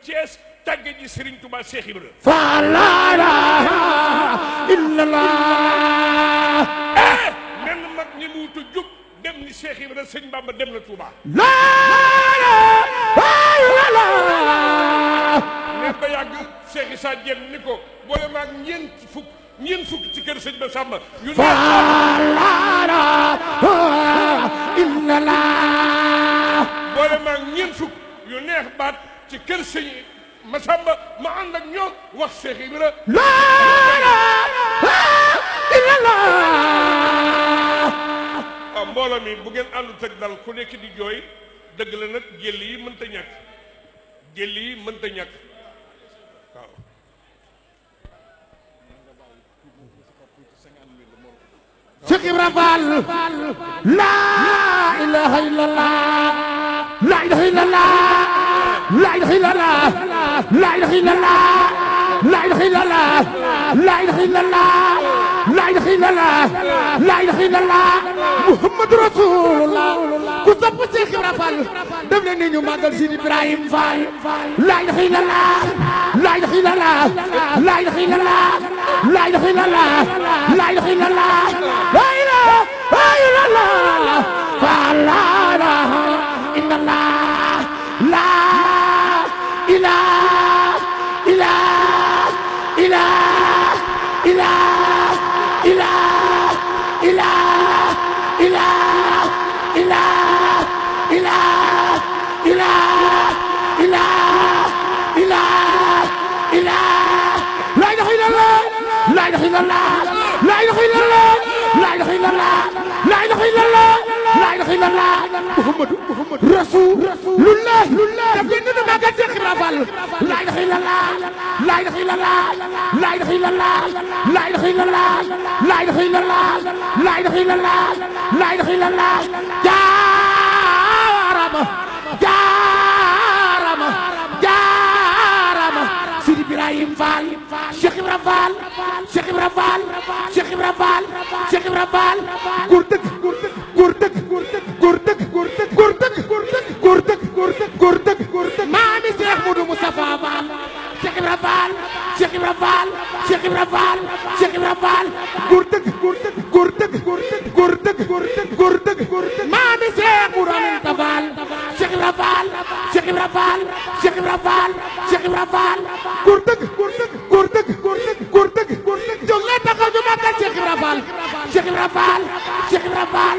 Thiès tàgge ji Serigne Touba Cheikh Ibra fa la ilaha illallah menn mag ñi mu wutu jóg dem ni Cheikh Ibra sëñ Bamba dem na Touba la ilaha illallah ne ba yàgg Cheikh Issa Diène ni ko boole maag ñeent fukk ci kër sëñ ba Samba yu fa la ilaha illallah boole maag ñeent fukk yu neex baat ci kër sëñ Masamba ma ànd ak ñoom wax Cheikh Ibra la ilaha illallah waaw mbooloo mi bu ngeen àndut ak dal ku nekk di jooy dëgg la nag jël yi mënta ñàkk waaw Cheikh Ibra Fall la ilaha illallah la ilaha illallah la ilaha illallah la ilaha illallah la ilaha illallah la ilaha illallah la ilaha illallah la ilaha illallah Muhammadu Rasulullah ku sopp Cheikh Ibra Fall def leen ni ñu màggal si Ibrahim Fall la ilaha illallah la ilaha illallah la ilaha illallah la ilaha illallah la ilaha illallah la ilaha illallah fa la ilaha illallah la ilaha Muhammadu Rasulullah daf leen ñu màggal Cheikh Ibra Fall la ilaha illallah la ilaha illallah la ilaha illallah la ilaha illallah la ilaha illallah la ilaha illallah la ilaha illallah jaarama Sidi Ibrahim Fall Cheikh Ibra Fall Cheikh Ibra Fall Cheikh Ibra Fall Cheikh Ibra Fall góor dëgg maami Cheikh Modou Moustapha Fall Cheikh Ibra Fall Cheikh Ibra Fall Cheikh Ibra Fall Cheikh Ibra Fall góor dëgg maami Cheikh Modou Aminta Fall Cheikh Ibra Fall Cheikh Ibra Fall Cheikh Ibra Fall Cheikh Ibra Fall góor dëgg jóg leen taxaw ñu màggal Cheikh Ibra Fall Cheikh Ibra Fall Cheikh Ibra Fall